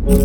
Yo,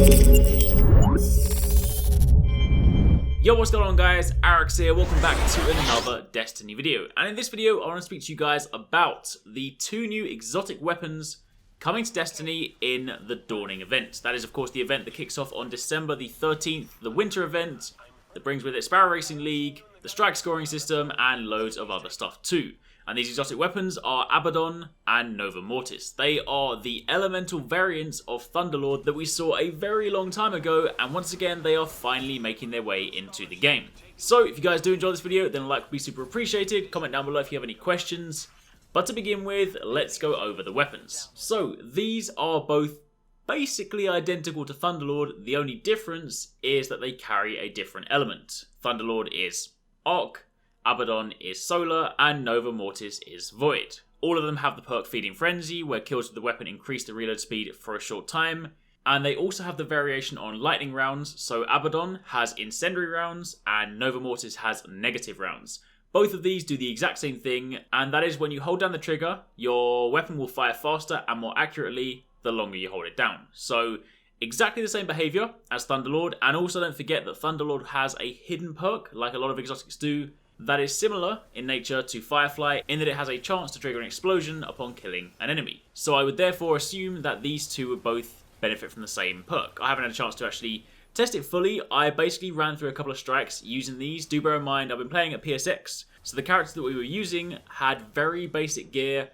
what's going on guys, Arekkz here, welcome back to another Destiny video. And in this video, I want to speak to you guys about the two new exotic weapons coming to Destiny in the Dawning event. That is of course the event that kicks off on December the 13th, the winter event, that brings with it Sparrow Racing League, the strike scoring system, and loads of other stuff too. And these exotic weapons are Abbadon and Nova Mortis. They are the elemental variants of Thunderlord that we saw a very long time ago, and once again they are finally making their way into the game. So if you guys do enjoy this video, then a like would be super appreciated. Comment down below if you have any questions. But to begin with, let's go over the weapons. So these are both basically identical to Thunderlord. The only difference is that they carry a different element. Thunderlord is Arc, Abbadon is Solar, and Nova Mortis is Void. All of them have the perk Feeding Frenzy, where kills with the weapon increase the reload speed for a short time. And they also have the variation on lightning rounds, so Abbadon has incendiary rounds, and Nova Mortis has negative rounds. Both of these do the exact same thing, and that is when you hold down the trigger, your weapon will fire faster and more accurately the longer you hold it down. So exactly the same behaviour as Thunderlord, and also don't forget that Thunderlord has a hidden perk, like a lot of exotics do, that is similar in nature to Firefly in that it has a chance to trigger an explosion upon killing an enemy. So I would therefore assume that these two would both benefit from the same perk. I haven't had a chance to actually test it fully. I basically ran through a couple of strikes using these. Do bear in mind I've been playing at PSX, so the characters that we were using had very basic gear,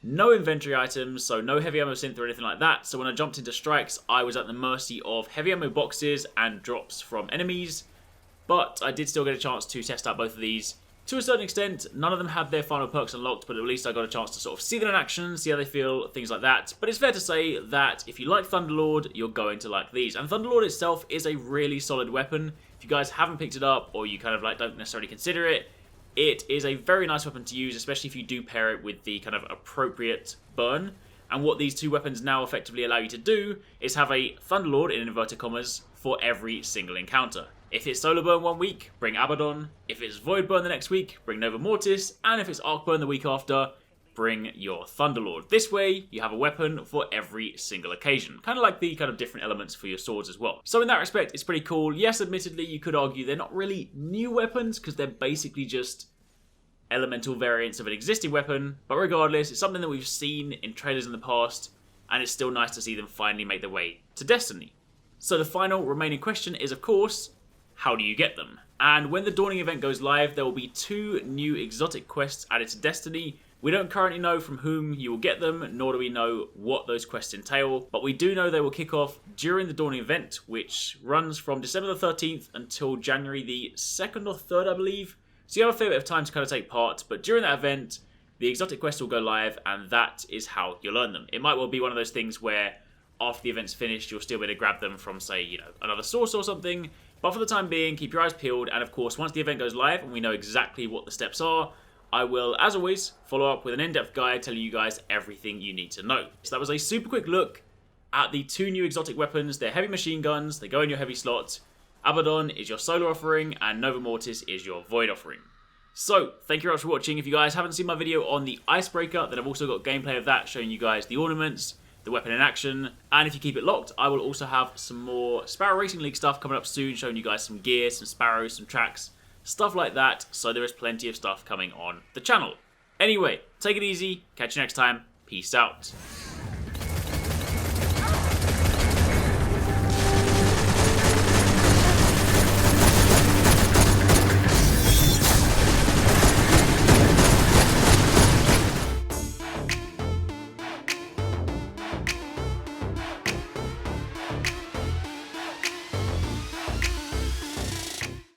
no inventory items, so no heavy ammo synth or anything like that. So when I jumped into strikes, I was at the mercy of heavy ammo boxes and drops from enemies. But I did still get a chance to test out both of these. To a certain extent, none of them had their final perks unlocked, but at least I got a chance to sort of see them in action, see how they feel, things like that. But it's fair to say that if you like Thunderlord, you're going to like these. And Thunderlord itself is a really solid weapon. If you guys haven't picked it up, or you kind of like don't necessarily consider it, it is a very nice weapon to use, especially if you do pair it with the kind of appropriate burn. And what these two weapons now effectively allow you to do is have a Thunderlord, in inverted commas, for every single encounter. If it's Solar Burn one week, bring Abbadon. If it's Void Burn the next week, bring Nova Mortis. And if it's Arc Burn the week after, bring your Thunderlord. This way, you have a weapon for every single occasion. Kind of like the kind of different elements for your swords as well. So in that respect, it's pretty cool. Yes, admittedly, you could argue they're not really new weapons because they're basically just elemental variants of an existing weapon. But regardless, it's something that we've seen in trailers in the past, and it's still nice to see them finally make their way to Destiny. So the final remaining question is, of course, how do you get them? And when the Dawning event goes live, there will be two new exotic quests added to Destiny. We don't currently know from whom you will get them, nor do we know what those quests entail, but we do know they will kick off during the Dawning event, which runs from December the 13th until January the 2nd or 3rd, I believe. So you have a fair bit of time to kind of take part, but during that event, the exotic quests will go live, and that is how you'll learn them. It might well be one of those things where after the event's finished, you'll still be able to grab them from, say, you know, another source or something. But for the time being, keep your eyes peeled, and of course, once the event goes live and we know exactly what the steps are, I will, as always, follow up with an in-depth guide telling you guys everything you need to know. So that was a super quick look at the two new exotic weapons. They're heavy machine guns, they go in your heavy slot. Abbadon is your Solar offering, and Nova Mortis is your Void offering. So, thank you very much for watching. If you guys haven't seen my video on the Icebreaker, then I've also got gameplay of that showing you guys the ornaments, the weapon in action, and if you keep it locked, I will also have some more Sparrow Racing League stuff coming up soon, showing you guys some gear, some sparrows, some tracks, stuff like that, so there is plenty of stuff coming on the channel. Anyway, take it easy, catch you next time, peace out.